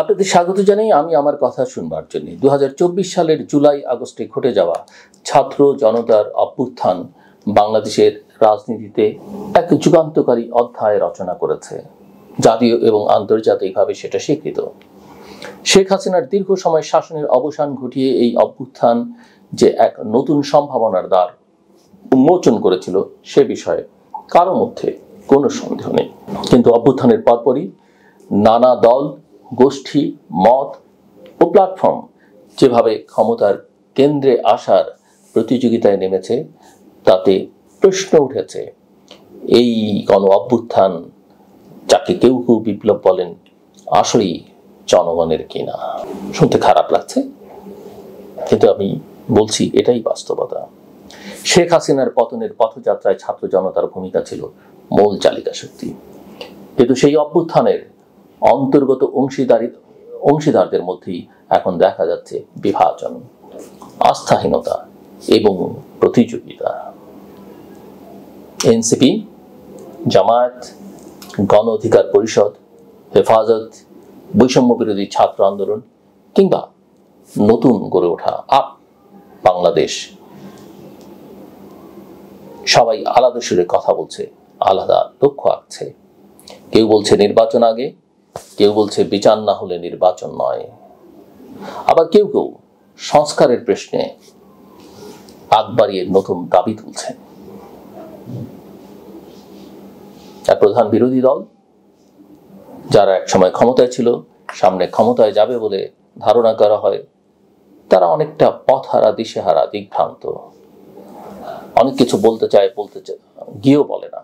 আপনাদের স্বাগত জানাই আমি আমার কথা শুনবার জন্য। 2024 সালের জুলাই আগস্টে ঘটে যাওয়া ছাত্র জনতার অভ্যুত্থান বাংলাদেশের রাজনীতিতে এক যুগান্তকারী অধ্যায় রচনা করেছে। জাতীয় এবং আন্তর্জাতিকভাবে সেটা স্বীকৃত। শেখ হাসিনার দীর্ঘ সময় শাসনের অবসান ঘটিয়ে এই অভ্যুত্থান যে এক নতুন সম্ভাবনার দ্বার উন্মোচন করেছিল সে বিষয়ে কারো মধ্যে কোনো সন্দেহ নেই। কিন্তু অভ্যুত্থানের পরপরই নানা দল, গোষ্ঠী, মত ও প্ল্যাটফর্ম যেভাবে ক্ষমতার কেন্দ্রে আসার প্রতিযোগিতায় নেমেছে তাতে প্রশ্ন উঠেছে, এই গণ অভ্যুত্থান যাকে কেউ কেউ বিপ্লব বলেন আসলেই জনগণের কিনা। শুনতে খারাপ লাগছে, কিন্তু আমি বলছি এটাই বাস্তবতা। শেখ হাসিনার পতনের পথযাত্রায় ছাত্র জনতার ভূমিকা ছিল মূল চালিকা শক্তি, কিন্তু সেই অভ্যুত্থানের অন্তর্গত অংশীদারদের মধ্যেই এখন দেখা যাচ্ছে বিভাজন, আস্থাহীনতা এবং প্রতিযোগিতা। এনসিপি, জামায়াত, গণ অধিকার পরিষদ, হেফাজত, বৈষম্য বিরোধী ছাত্র আন্দোলন কিংবা নতুন গড়ে ওঠা আপ বাংলাদেশ, সবাই আলাদা সুরে কথা বলছে, আলাদা লক্ষ্য আঁকছে। কেউ বলছে নির্বাচন আগে, কেউ বলছে বিচার না হলে নির্বাচন নয়, আবার কেউ কেউ সংস্কারের প্রশ্নে আগ বাড়িয়ে নতুন দাবি তুলছে। এক প্রধান বিরোধী দল যারা একসময় ক্ষমতায় ছিল, সামনে ক্ষমতায় যাবে বলে ধারণা করা হয়, তারা অনেকটা পথহারা, দিশেহারা, দিগ্ভ্রান্ত। অনেক কিছু বলতে চায় গিয়েও বলে না।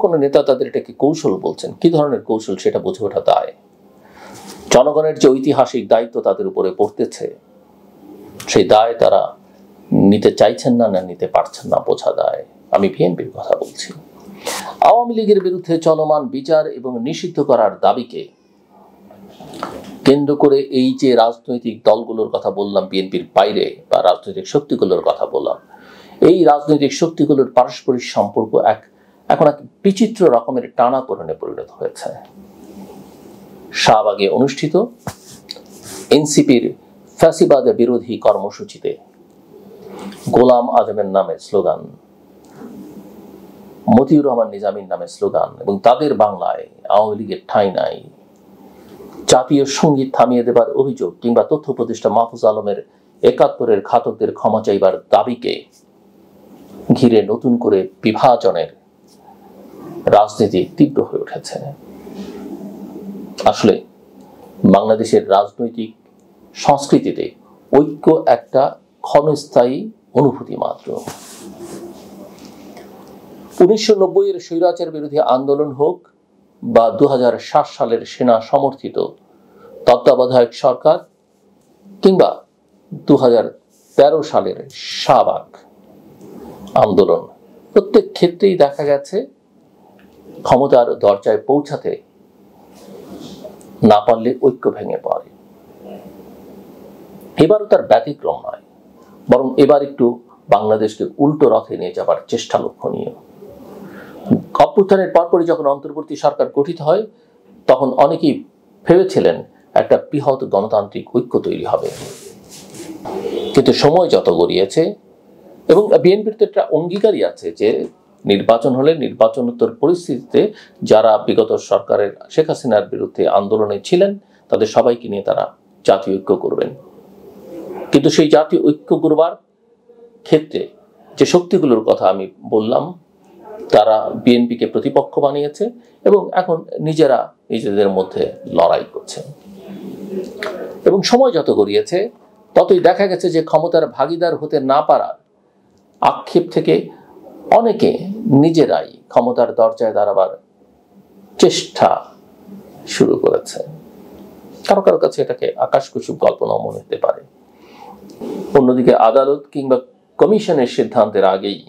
কোন নেতা তাদের এটাকে কৌশল বলছেন। কি ধরনের কৌশল সেটা বুঝে ওঠা দায়। জনগণের যে ঐতিহাসিক দায়িত্ব তাদের উপরে পড়তেছে, সেই দায় তারা নিতে চাইছেন না, নিতে পারছেন না, বোঝা দায়। আমি বিএনপির কথা বলছি। আওয়ামী লীগের বিরুদ্ধে চলমান বিচার এবং নিষিদ্ধ করার দাবিকে কেন্দ্র করে এই যে রাজনৈতিক দলগুলোর কথা বললাম, বিএনপির বাইরে বা রাজনৈতিক শক্তিগুলোর কথা বললাম, এই রাজনৈতিক শক্তিগুলোর পারস্পরিক সম্পর্ক এখন এক বিচিত্র রকমের টানাপোড়েনে পরিণত হয়েছে। শাহবাগে অনুষ্ঠিত এনসিপির ফ্যাসিবাদ বিরোধী কর্মসূচিতে গোলাম আজমের নামে স্লোগান, মতিউর রহমান নিজামীর নামে স্লোগান এবং তাদের বাংলায় আওয়ামী লীগের ঠাঁই নাই, জাতীয় সঙ্গীত থামিয়ে দেবার অভিযোগ কিংবা তথ্য উপদেষ্টা মাহফুজ আলমের ৭১-এর ঘাতকদের ক্ষমা চাইবার দাবিকে ঘিরে নতুন করে বিভাজনের রাজনীতি তীব্র হয়ে উঠেছে। আসলে বাংলাদেশের রাজনৈতিক সংস্কৃতিতে ঐক্য একটা ক্ষণস্থায়ী অনুভূতি মাত্র। ১৯৯০-এর স্বৈরাচার বিরোধী আন্দোলন হোক বা ২০০৭ সালের সেনা সমর্থিত তত্ত্বাবধায়ক সরকার কিংবা ২০১৩ সালের শাহবাগ আন্দোলন, প্রত্যেক ক্ষেত্রেই দেখা গেছে ক্ষমতার দরজায় পৌঁছাতে না পারলে ঐক্য ভেঙে পড়ে। এবারও তার ব্যতিক্রম নয়, বরং এবার একটু বাংলাদেশকে উল্টো রথে নিয়ে যাবার চেষ্টা লক্ষণীয়। অভ্যুত্থানের পরপরই যখন অন্তর্বর্তী সরকার গঠিত হয়, তখন অনেকেই ভেবেছিলেন একটা বৃহৎ গণতান্ত্রিক ঐক্য তৈরি হবে, কিন্তু সময় যত গড়িয়েছে এবং বিএনপির তো একটা অঙ্গীকারই আছে যে নির্বাচন হলে নির্বাচনোত্তর পরিস্থিতিতে যারা বিগত সরকারের শেখ হাসিনার বিরুদ্ধে আন্দোলনে ছিলেন তাদের সবাইকে নিয়ে তারা জাতীয় ঐক্য করবেন। কিন্তু সেই জাতীয় ঐক্য করবার ক্ষেত্রে যে শক্তিগুলোর কথা আমি বললাম, তারা বিএনপিকে প্রতিপক্ষ বানিয়েছে এবং এখন নিজেরা নিজেদের মধ্যে লড়াই করছে। এবং সময় যত গড়িয়েছে ততই দেখা গেছে যে ক্ষমতার ভাগিদার হতে না পারার আক্ষেপ থেকে অনেকে নিজেরাই ক্ষমতার দরজায় দাঁড়াবার চেষ্টা শুরু করেছে। কারো কারো কাছে এটাকে আকাশকুসুম কল্পনাও মনে হতে পারে। অন্যদিকে আদালত কিংবা কমিশনের সিদ্ধান্তের আগেই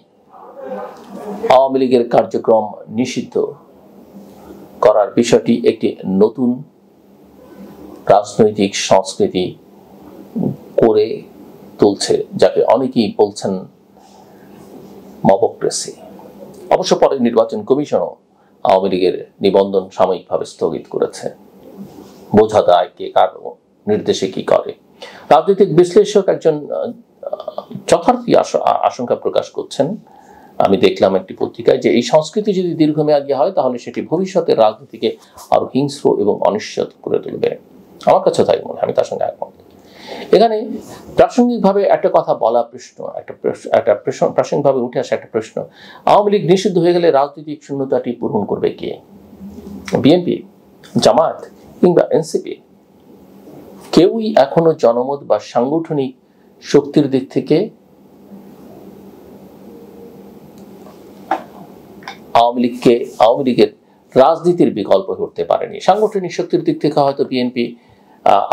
আওয়ামী লীগের কার্যক্রম নিষিদ্ধ করার বিষয়টি একটি নতুন রাজনৈতিক সংস্কৃতি করে তুলছে, যাকে অনেকেই বলছেন মবক্রেসি। অবশ্য পরে নির্বাচন কমিশনও আওয়ামী লীগের নিবন্ধন সাময়িকভাবে স্থগিত করেছে। বোঝা যায় কে কার নির্দেশে কি করে। রাজনৈতিক বিশ্লেষক একজন যথার্থই আশঙ্কা প্রকাশ করছেন, আমি দেখলাম একটি পত্রিকায়, যে এই সংস্কৃতি যদি দীর্ঘমেয়াদী হয় তাহলে সেটি ভবিষ্যতের রাজনীতিকে আরো হিংস্র এবং অনিশ্চিত করে তুলবে। আমার কাছে তাই মনে হয়, আমি তার সঙ্গে একমত। এখানে প্রাসঙ্গিকভাবে একটা কথা বলা প্রাসঙ্গিকভাবে উঠে আসা একটা প্রশ্ন, আওয়ামী লীগ নিষিদ্ধ হয়ে গেলে রাজনৈতিক শূন্যতাটি পূরণ করবে কে? বিএনপি, জামায়াত কিংবা এনসিপি? কেউই এখনো জনমত বা সাংগঠনিক শক্তির দিক থেকে আওয়ামী লীগের রাজনীতির বিকল্প করতে পারেনি। সাংগঠনিক শক্তির দিক থেকে হয়তো বিএনপি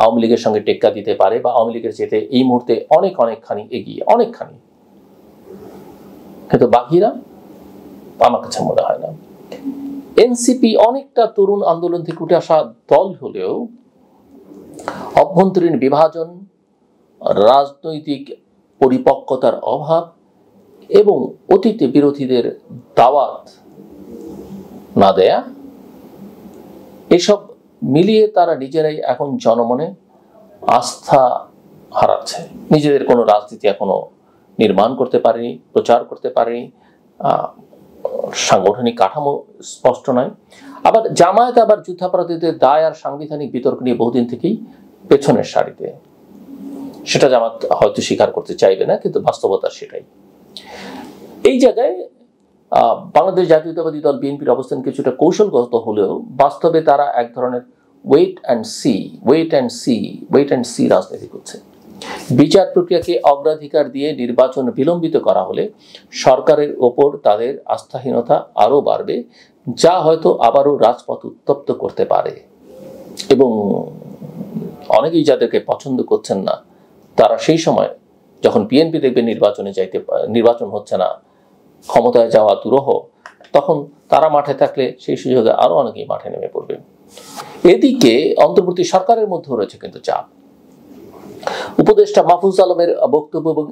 আওয়ামী লীগের সঙ্গে টেক্কা দিতে পারে, বা আওয়ামী লীগের চেয়ে এই মুহূর্তে অনেকখানি এগিয়ে, অনেকখানি, কিন্তু বাকিরা আমার কাছে মনে হয় না। এনসিপি অনেকটা তরুণ আন্দোলন থেকে উঠে আসা দল হলেও অভ্যন্তরীণ বিভাজন, রাজনৈতিক পরিপক্কতার অভাব এবং অতীতে বিরোধীদের দাওয়াত না দেয়া, এসব মিলিয়ে তারা নিজেরাই এখন জনমনে আস্থা হারাচ্ছে। নিজেদের কোনো রাজনীতি এখনো নির্মাণ করতে পারেনি, প্রচার করতে পারেনি, সাংগঠনিক কাঠামো স্পষ্ট নয়। আবার জামায়াত আবার যুদ্ধাপরাধীদের দায় আর সাংবিধানিক বিতর্ক নিয়ে বহুদিন থেকেই পেছনের সারিতে। সেটা জামাত হয়তো স্বীকার করতে চাইবে না, কিন্তু বাস্তবতা সেটাই। এই জায়গায় বাংলাদেশ জাতীয়তাবাদী দল বিএনপির অবস্থান কিছুটা কৌশলগত হলেও বাস্তবে তারা এক ধরনের ওয়েট অ্যান্ড সি রাজনীতি করছে। বিচার প্রক্রিয়াকে অগ্রাধিকার দিয়ে নির্বাচন বিলম্বিত করা হলে সরকারের ওপর তাদের আস্থাহীনতা আরও বাড়বে, যা হয়তো আবারও রাজপথ উত্তপ্ত করতে পারে। এবং অনেকেই যাদেরকে পছন্দ করছেন না, তারা সেই সময় যখন বিএনপি দেখবে নির্বাচন হচ্ছে না, ক্ষমতায় যাওয়া দুরূহ, তখন তারা মাঠে থাকলে সেই সুযোগে আরো অনেকেই মাঠে নেমে পড়বে। এদিকে অন্তর্বর্তী সরকারের মধ্যেও রয়েছে কিন্তু চাপ। উপদেষ্টা মাহফুজ আলমের বক্তব্য এবং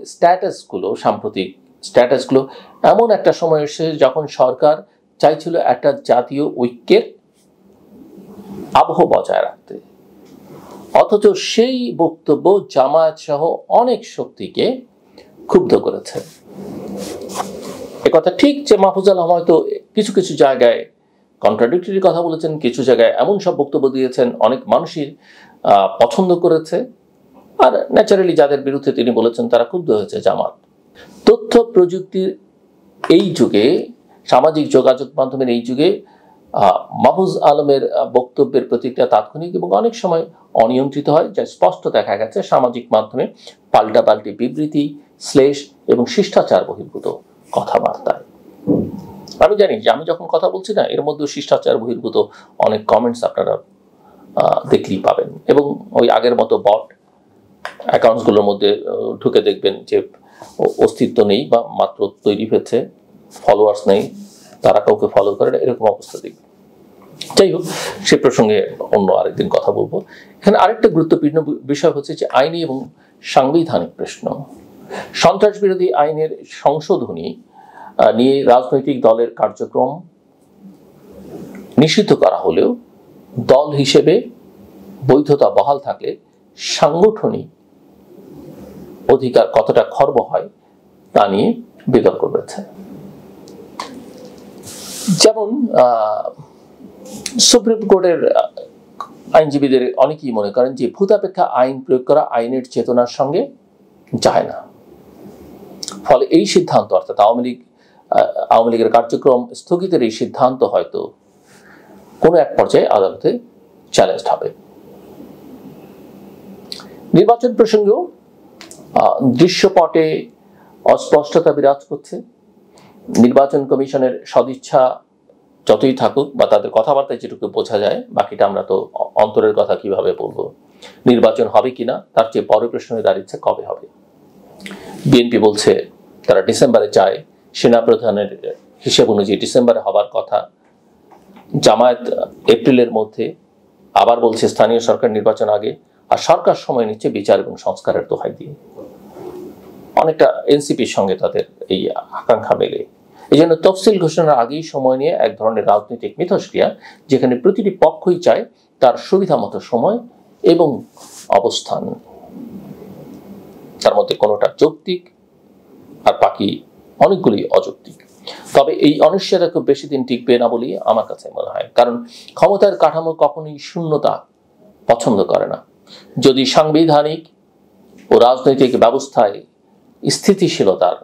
সাম্প্রতিক স্ট্যাটাসগুলো এমন একটা সময় এসেছে যখন সরকার চাইছিল একটা জাতীয় ঐক্যের আবহ বজায় রাখতে, অথচ সেই বক্তব্য জামায়াত সহ অনেক শক্তিকে ক্ষুব্ধ করেছে। একথা ঠিক যে মাহফুজ আলম হয়তো কিছু কিছু জায়গায় কন্ট্রাডিক্টরি কথা বলেছেন, কিছু জায়গায় এমন সব বক্তব্য দিয়েছেন অনেক মানুষই পছন্দ করেছে, আর ন্যাচারালি যাদের বিরুদ্ধে তিনি বলেছেন তারা ক্ষুব্ধ হয়েছে জামাত। তথ্য প্রযুক্তির এই যুগে, সামাজিক যোগাযোগ মাধ্যমের এই যুগে মাহফুজ আলমের বক্তব্যের প্রতিক্রিয়া তাৎক্ষণিক এবং অনেক সময় অনিয়ন্ত্রিত হয়, যা স্পষ্ট দেখা গেছে সামাজিক মাধ্যমে পাল্টাপাল্টি বিবৃতি, শ্লেষ এবং শিষ্টাচার বহির্ভূত কথাবার্তায়। আমি জানি যে আমি যখন কথা বলছি না, এর মধ্যে শিষ্টাচার বহির্ভূত অনেক কমেন্টস আপনারা দেখলেই পাবেন, এবং ওই আগের মতো বট অ্যাকাউন্টসগুলোর মধ্যে ঢুকে দেখবেন যে অস্তিত্ব নেই বা মাত্র তৈরি হয়েছে, ফলোয়ার্স নেই, তারা কাউকে ফলো করে না, এরকম অবস্থা দেখবেন। যাই হোক, সে প্রসঙ্গে অন্য আরেকদিন কথা বলবো। এখানে আরেকটা গুরুত্বপূর্ণ বিষয় হচ্ছে যে আইনি এবং সাংবিধানিক প্রশ্ন। সন্ত্রাস বিরোধী আইনের সংশোধনী নিয়ে রাজনৈতিক দলের কার্যক্রম নিষিদ্ধ করা হলেও দল হিসেবে বৈধতা বহাল থাকলে সাংগঠনিক অধিকার কতটা খর্ব হয় তা নিয়ে বিতর্ক রয়েছে। যেমন সুপ্রিম কোর্টের আইনজীবীদের অনেকেই মনে করেন যে ভূতাপেক্ষা আইন প্রয়োগ করা আইনের চেতনার সঙ্গে যায় না। ফলে এই সিদ্ধান্ত, অর্থাৎ আওয়ামী লীগের কার্যক্রম স্থগিতের এই সিদ্ধান্ত হয়তো কোনো এক পর্যায়ে আদালতে চ্যালেঞ্জ হবে। নির্বাচন প্রসঙ্গেও দৃশ্যপটে অস্পষ্টতা বিরাজ করছে। নির্বাচন কমিশনের সদিচ্ছা যতই থাকুক বা তাদের কথাবার্তায় যেটুকু বোঝা যায়, বাকিটা আমরা তো অন্তরের কথা কিভাবে বলবো। নির্বাচন হবে কিনা তার চেয়ে বড় প্রশ্ন হয়ে দাঁড়িয়েছে কবে হবে। বিএনপি বলছে তারা ডিসেম্বরে চায়, সেনাপ্রধানের হিসেব অনুযায়ী ডিসেম্বরে হবার কথা। জামায়াত এপ্রিলের মধ্যে, আবার বলছে স্থানীয় সরকার নির্বাচন আগে, আর সরকার সময় নিচ্ছে বিচার এবং সংস্কারের দোহাই দিয়ে। অনেকটা এনসিপির সঙ্গে তাদের এই আকাঙ্ক্ষা মেলে। এই জন্য তফসিল ঘোষণার আগেই সময় নিয়ে এক ধরনের রাজনৈতিক মিথস্ক্রিয়া, যেখানে প্রতিটি পক্ষই চায় তার সুবিধা মতো সময় এবং অবস্থান, তার মধ্যে কোনোটা যৌক্তিক আর বাকি অনেকগুলি অযৌক্তিক। তবে এই অনিশ্চয়তা খুব বেশি দিন টিকবে না বলেই আমার কাছে মনে হয়, কারণ ক্ষমতার কাঠামো কখনোই শূন্যতা পছন্দ করে না। যদি সাংবিধানিক ও রাজনৈতিক ব্যবস্থায় স্থিতিশীলতার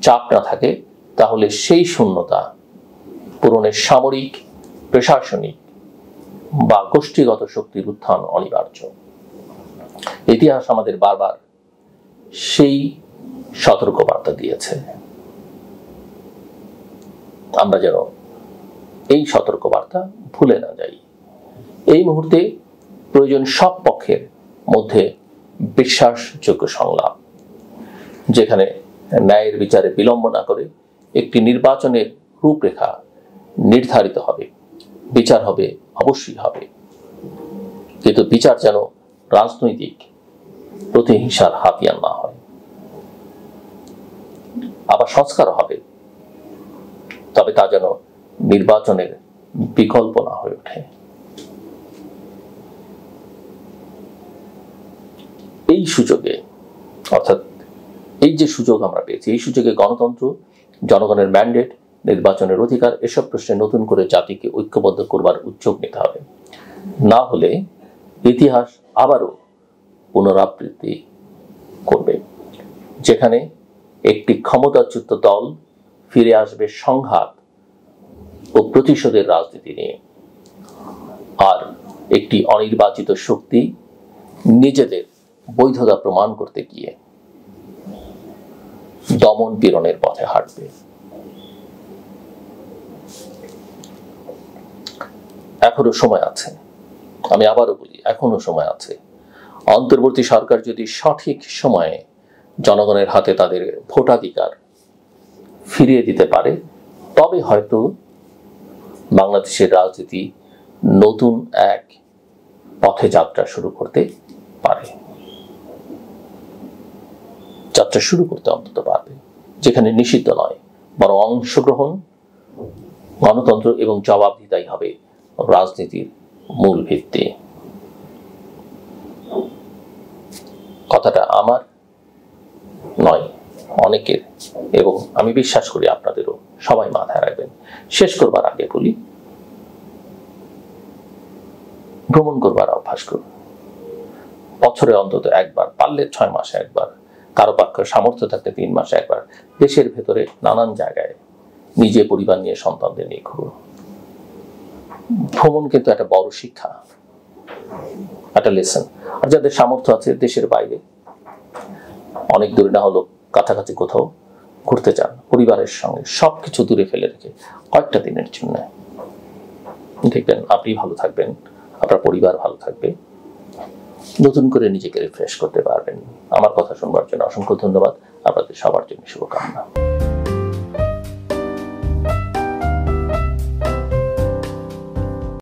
চাপ না থাকে, তাহলে সেই শূন্যতা পূরণের সামরিক, প্রশাসনিক বা গোষ্ঠীগত শক্তির উত্থান অনিবার্য। ইতিহাস আমাদের বারবার সেই সতর্কবার্তা দিয়েছে। আমরা যেন এই সতর্কবার্তা ভুলে না যাই। এই মুহূর্তে প্রয়োজন সব পক্ষের মধ্যে বিশ্বাসযোগ্য সংলাপ, যেখানে ন্যায়ের বিচারে বিলম্ব না করে একটি নির্বাচনের রূপরেখা নির্ধারিত হবে। বিচার হবে, অবশ্যই হবে, কিন্তু বিচার যেন রাজনৈতিক প্রতিহিংসার হাতিয়ার না হয়। আবার সংস্কার হবে, তবে তা যেন নির্বাচনের বিকল্প না হয়ে ওঠে। এই সুযোগে, অর্থাৎ এই যে সুযোগ আমরা পেয়েছি, এই সুযোগে গণতন্ত্র, জনগণের ম্যান্ডেট, নির্বাচনের অধিকার, এসব প্রশ্নে নতুন করে জাতিকে ঐক্যবদ্ধ করবার উদ্যোগ নিতে হবে। না হলে ইতিহাস আবারও পুনরাবৃত্তি করবে, যেখানে একটি ক্ষমতাচ্যুত দল ফিরে আসবে সংঘাত ও প্রতিশোধের রাজনীতি নিয়ে, আর একটি অনির্বাচিত শক্তি নিজেদের বৈধতা প্রমাণ করতে গিয়ে দমন পীড়নের পথে হাঁটবে। এখনো সময় আছে, আমি আবারও বলি, এখনো সময় আছে। অন্তর্বর্তী সরকার যদি সঠিক সময়ে জনগণের হাতে তাদের ভোটাধিকার ফিরিয়ে দিতে পারে, তবে হয়তো বাংলাদেশের রাজনীতি নতুন এক পথে যাত্রা শুরু করতে পারে, যাত্রা শুরু করতে অন্তত পারবে, যেখানে নিষিদ্ধ নয়, বরং অংশগ্রহণ, গণতন্ত্র এবং জবাবদিহিতাই হবে রাজনীতির মূল ভিত্তি। কথাটা আমার নয়, অনেকের, এবং আমি বিশ্বাস করি আপনাদেরও। সবাই মাথায় রাখবেন। শেষ করবার আগে বলি, ভ্রমণ করবার অভ্যাস করুন। বছরে অন্তত একবার, পারলে 6 মাসে একবার, কারো পক্ষে সামর্থ্য থাকতে 3 মাসে একবার দেশের ভেতরে নানান জায়গায় নিজে, পরিবার নিয়ে, সন্তানদের নিয়ে ঘুরুন। ভ্রমণ কিন্তু একটা বড় শিক্ষা, একটা লেসন। আর যাদের সামর্থ্য আছে, দেশের বাইরে অনেক দূরে না হলো কাছাকাছি কোথাও ঘুরতে চান, পরিবারের সঙ্গে সবকিছু দূরে ফেলে রেখে কয়েকটা দিনের জন্য, দেখবেন আপনি ভালো থাকবেন, আপনার পরিবার ভালো থাকবে, নতুন করে নিজেকে রিফ্রেশ করতে পারবেন। আমার কথা শুনবার জন্য অসংখ্য ধন্যবাদ। আপনাদের সবার জন্য শুভকামনা।